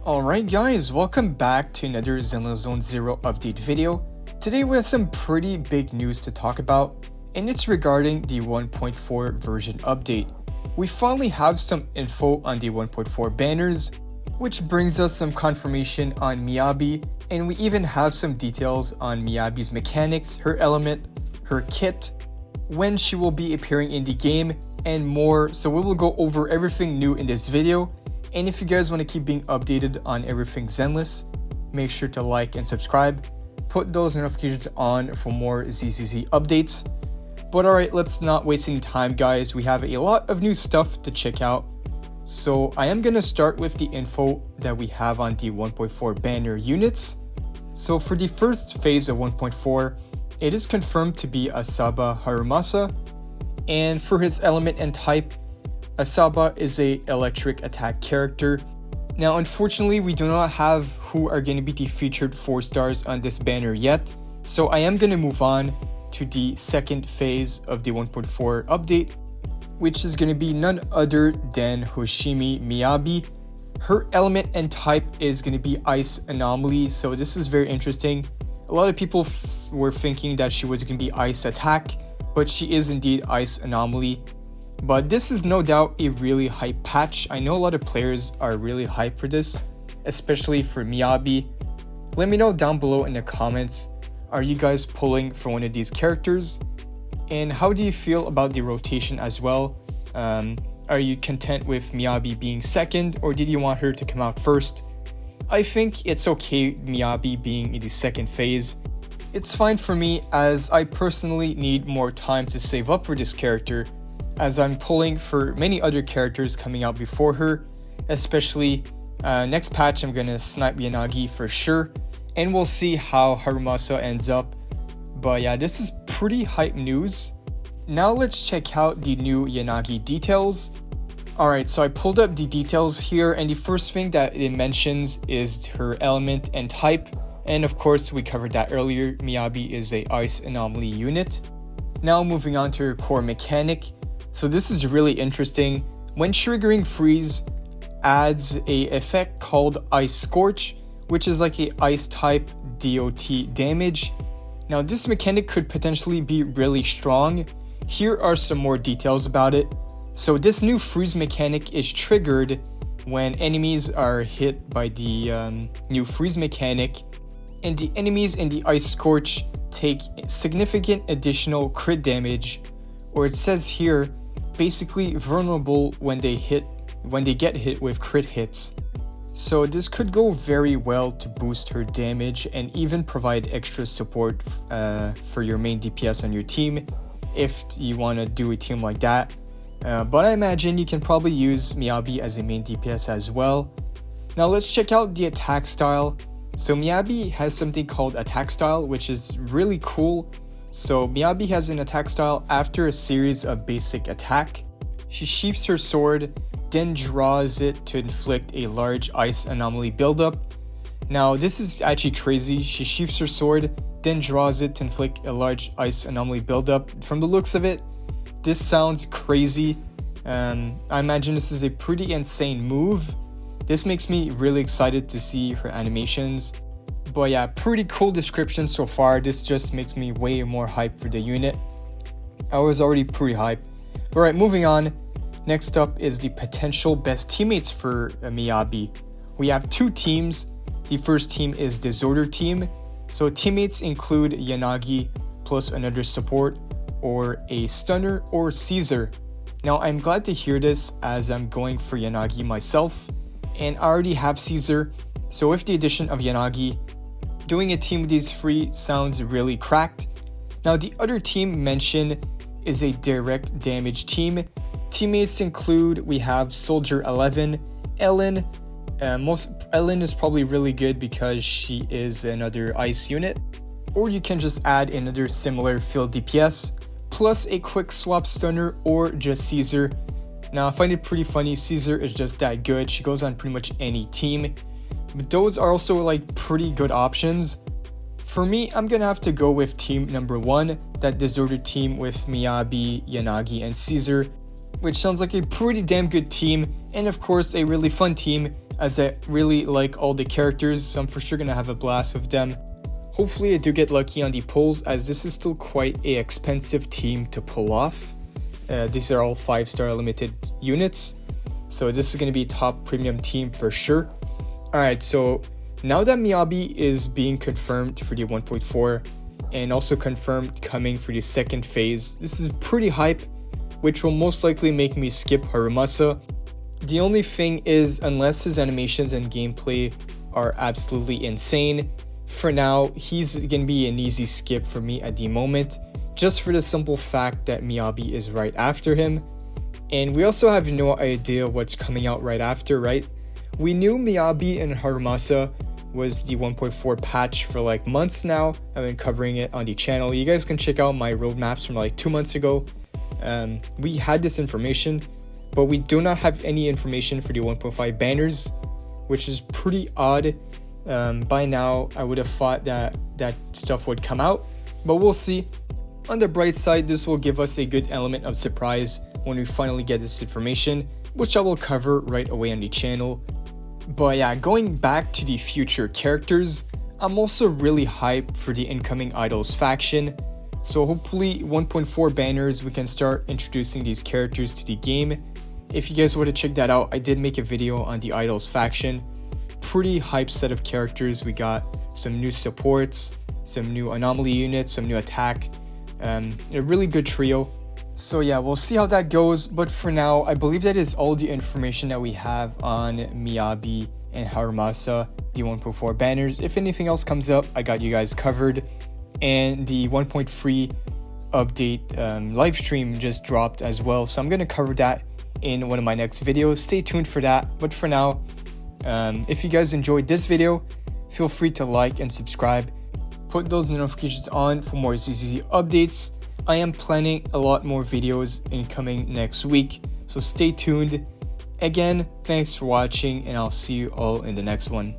Alright guys, welcome back to another Zenless Zone 0 update video. Today we have some pretty big news to talk about, and it's regarding the 1.4 version update. We finally have some info on the 1.4 banners, which brings us some confirmation on Miabi, and we even have some details on Miabi's mechanics, her element, her kit, when she will be appearing in the game, and more. So we will go over everything new in this video. And if you guys want to keep being updated on everything Zenless, make sure to like and subscribe. Put those notifications on for more ZZZ updates. But alright, let's not waste any time guys. We have a lot of new stuff to check out. So I am going to start with the info that we have on the 1.4 banner units. So for the first phase of 1.4, it is confirmed to be Asaba HARUMASA. And for his element and type, Asaba is a electric attack character. Now unfortunately we do not have who are going to be the featured 4 stars on this banner yet, so I am going to move on to the second phase of the 1.4 update, which is going to be none other than Hoshimi Miyabi. Her element and type is going to be Ice Anomaly, so this is very interesting. A lot of people were thinking that she was going to be Ice Attack, but she is indeed Ice Anomaly. But this is no doubt a really hype patch. I know a lot of players are really hyped for this, especially for Miabi. Let me know down below in the comments, are you guys pulling for one of these characters? And how do you feel about the rotation as well? Are you content with Miabi being second, or did you want her to come out first? I think it's okay Miabi being in the second phase. It's fine for me, as I personally need more time to save up for this character, as I'm pulling for many other characters coming out before her, especially next patch I'm gonna snipe Yanagi for sure, and we'll see how Harumasa ends up. But yeah, this is pretty hype news. Now let's check out the new Yanagi details. Alright, so I pulled up the details here, and the first thing that it mentions is her element and type, and of course we covered that earlier. Miyabi is a Ice Anomaly unit. Now moving on to her core mechanic. So this is really interesting. When triggering freeze, adds a effect called Ice Scorch, which is like a ice type DOT damage. Now this mechanic could potentially be really strong. Here are some more details about it. So this new freeze mechanic is triggered when enemies are hit by the new freeze mechanic, and the enemies in the Ice Scorch take significant additional crit damage, or it says here, basically vulnerable when they get hit with crit hits. So this could go very well to boost her damage and even provide extra support for your main DPS on your team if you want to do a team like that. But I imagine you can probably use Miyabi as a main DPS as well. Now let's check out the attack style. So Miyabi has something called attack style, which is really cool. So Miyabi has an attack style after a series of basic attack. She sheaths her sword, then draws it to inflict a large Ice Anomaly buildup. Now this is actually crazy. She sheaths her sword, then draws it to inflict a large Ice Anomaly buildup. From the looks of it, this sounds crazy. I imagine this is a pretty insane move. This makes me really excited to see her animations. But yeah, pretty cool description so far. This just makes me way more hyped for the unit. I was already pretty hyped. Alright, moving on. Next up is the potential best teammates for Miyabi. We have 2 teams. The first team is Disorder team. So teammates include Yanagi plus another support, or a stunner, or Caesar. Now I'm glad to hear this, as I'm going for Yanagi myself, and I already have Caesar. So with the addition of Yanagi, doing a team with these 3 sounds really cracked. Now the other team mentioned is a direct damage team. Teammates include, we have Soldier 11, Ellen. Ellen is probably really good because she is another ice unit. Or you can just add another similar field DPS, plus a quick swap stunner, or just Caesar. Now I find it pretty funny, Caesar is just that good. She goes on pretty much any team. But those are also like pretty good options. For me, I'm gonna have to go with team number 1, that Disorder team with Miyabi, Yanagi, and Caesar, which sounds like a pretty damn good team, and of course a really fun team as I really like all the characters, so I'm for sure gonna have a blast with them. Hopefully I do get lucky on the pulls, as this is still quite a expensive team to pull off. These are all 5-star limited units, so this is going to be top premium team for sure. Alright, so now that Miabi is being confirmed for the 1.4 and also confirmed coming for the second phase, this is pretty hype, which will most likely make me skip HARUMASA. The only thing is, unless his animations and gameplay are absolutely insane, for now he's gonna be an easy skip for me at the moment, just for the simple fact that Miabi is right after him. And we also have no idea what's coming out right after, right? We knew Miabi and HARUMASA was the 1.4 patch for like months now. I've been covering it on the channel. You guys can check out my roadmaps from like 2 months ago. We had this information, but we do not have any information for the 1.5 banners, which is pretty odd. By now I would have thought that stuff would come out, but we'll see. On the bright side, this will give us a good element of surprise when we finally get this information, which I will cover right away on the channel. But yeah, going back to the future characters, I'm also really hyped for the incoming Idols faction. So hopefully 1.4 banners, we can start introducing these characters to the game. If you guys want to check that out, I did make a video on the Idols faction. Pretty hype set of characters. We got some new supports, some new anomaly units, some new attack, a really good trio. So yeah, we'll see how that goes, but for now I believe that is all the information that we have on Miabi and HARUMASA, the 1.4 banners. If anything else comes up, I got you guys covered. And the 1.3 update live stream just dropped as well, so I'm gonna cover that in one of my next videos. Stay tuned for that. But for now, if you guys enjoyed this video, feel free to like and subscribe. Put those notifications on for more ZZZ updates. I am planning a lot more videos incoming next week, so stay tuned. Again, thanks for watching, and I'll see you all in the next one.